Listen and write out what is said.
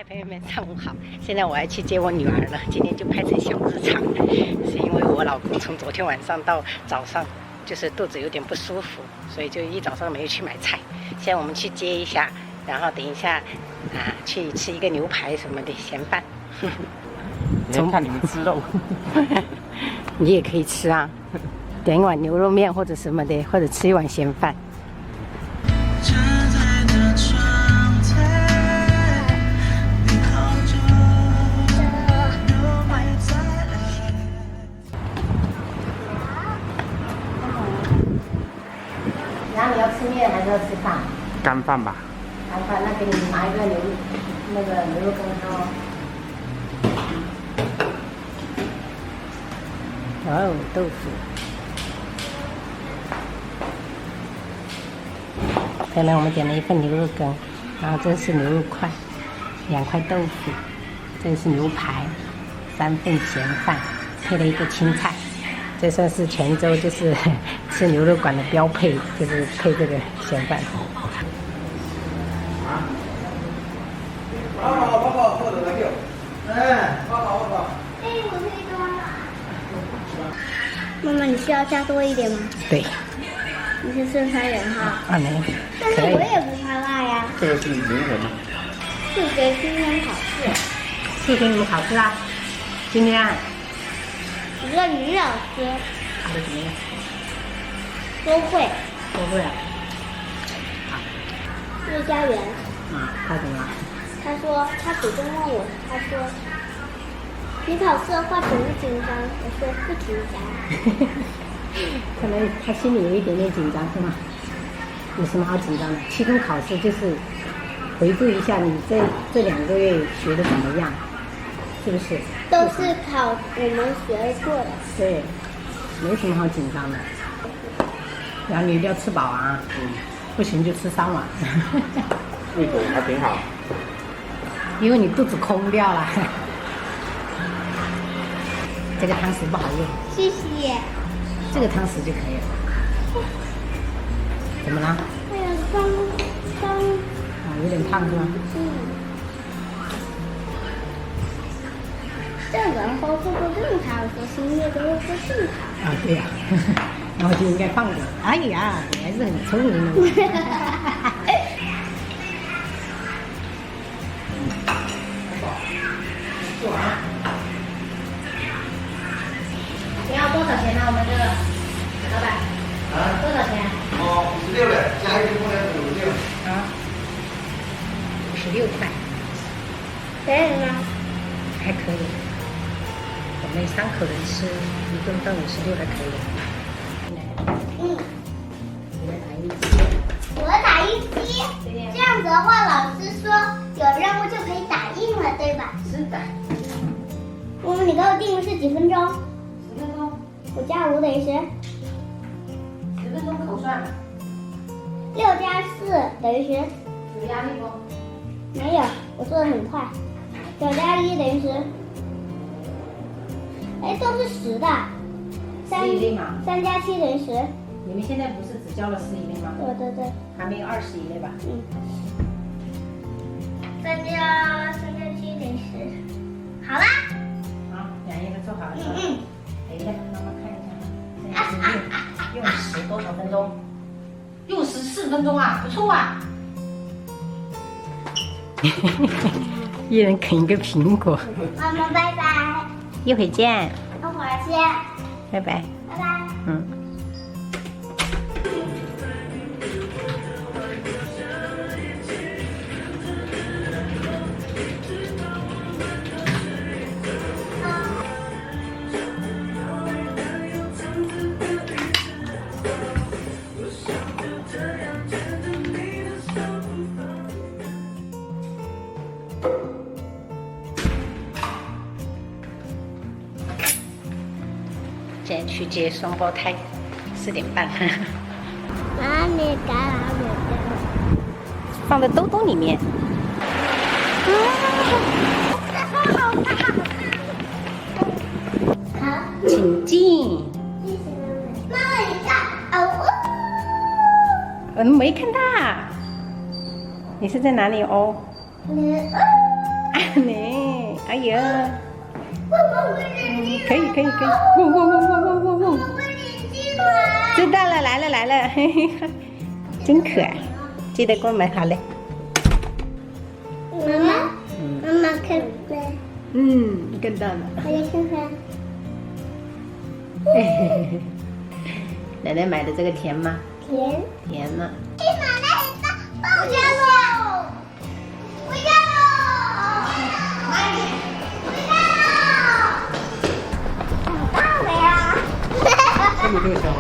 朋友们，上午好！现在我要去接我女儿了，今天就拍成小日常，是因为我老公从昨天晚上到早上就是肚子有点不舒服，所以就一早上没有去买菜。现在我们去接一下，然后等一下去吃一个牛排什么的咸饭。从看你们吃肉，你也可以吃啊，点一碗牛肉面或者什么的，或者吃一碗咸饭。然后你要吃面还是要吃饭？干饭吧。干饭，那给你拿一个牛肉羹哦。哦，豆腐。刚才我们点了一份牛肉羹，然后这是牛肉块，2块豆腐，这是牛排，3份咸饭，配了一个青菜。这算是泉州就是吃牛肉馆的标配，就是配这个咸饭。妈妈，你需要加多一点吗？对。你是顺川人哈？没。但是我也不怕辣呀。这个是灵魂吗？数学今天考试。数学你们考试啊？今天啊？一个女老师。考的怎么样？都会。都会啊。叶家园。他怎么了？他说他主动问我，他说你考试的话紧不紧张？我说不紧张。看来他心里有一点点紧张是吗？有什么好紧张的？期中考试就是回顾一下你这2个月学的怎么样，是不是？都是考我们学过的。对，没什么好紧张的。然后你一定要吃饱啊，不行就吃3碗。胃口还挺好。因为你肚子空掉了。这个汤匙不好用。谢谢。这个汤匙就可以了。怎么了？哎呀，脏。有点烫是吗？这然后会不会更好？我说新月都会更好。对呀。然后就应该放着。哎呀，你还是很聪明的。你要多少钱呢？我们这个老板。多少钱56的，加一个过来56。16块。可以吗？还可以。我们3口人吃1顿饭56还可以。你来打一击。我打一击。这样子的话，老师说有任务就可以打印了，对吧？是的。你给我定的是几分钟？10分钟。5加5等于10。10分钟口算。6加4等于10。有压力不？没有，我做的很快。9加1等于10。哎，都是10的。10以内嘛。3加7等于10。你们现在不是只交了10以内吗？对。还没有20以内吧3加7等于10。好啦。好，2个都做好了。等一下，妈妈看一下。现在是用时多少分钟？用时4分钟啊，不错啊。一人啃一个苹果。妈妈，拜拜。一会见。一会儿见。拜拜。拜拜。现在去接双胞胎，4点半。妈咪橄榄果放在兜兜里面。好，请进。妈妈，你看，我没看到。你是在哪里哦？油！可以可以可以，嗡嗡嗡嗡嗡嗡嗡！知道了，来了来了，嘿嘿，真可爱，记得给我买好嘞。妈妈，妈妈看了，看到了。我来看看。奶奶买的这个甜吗？甜。甜呢。你买的很大，不要了，不要了，不要了，好大的呀！这么这个小孩。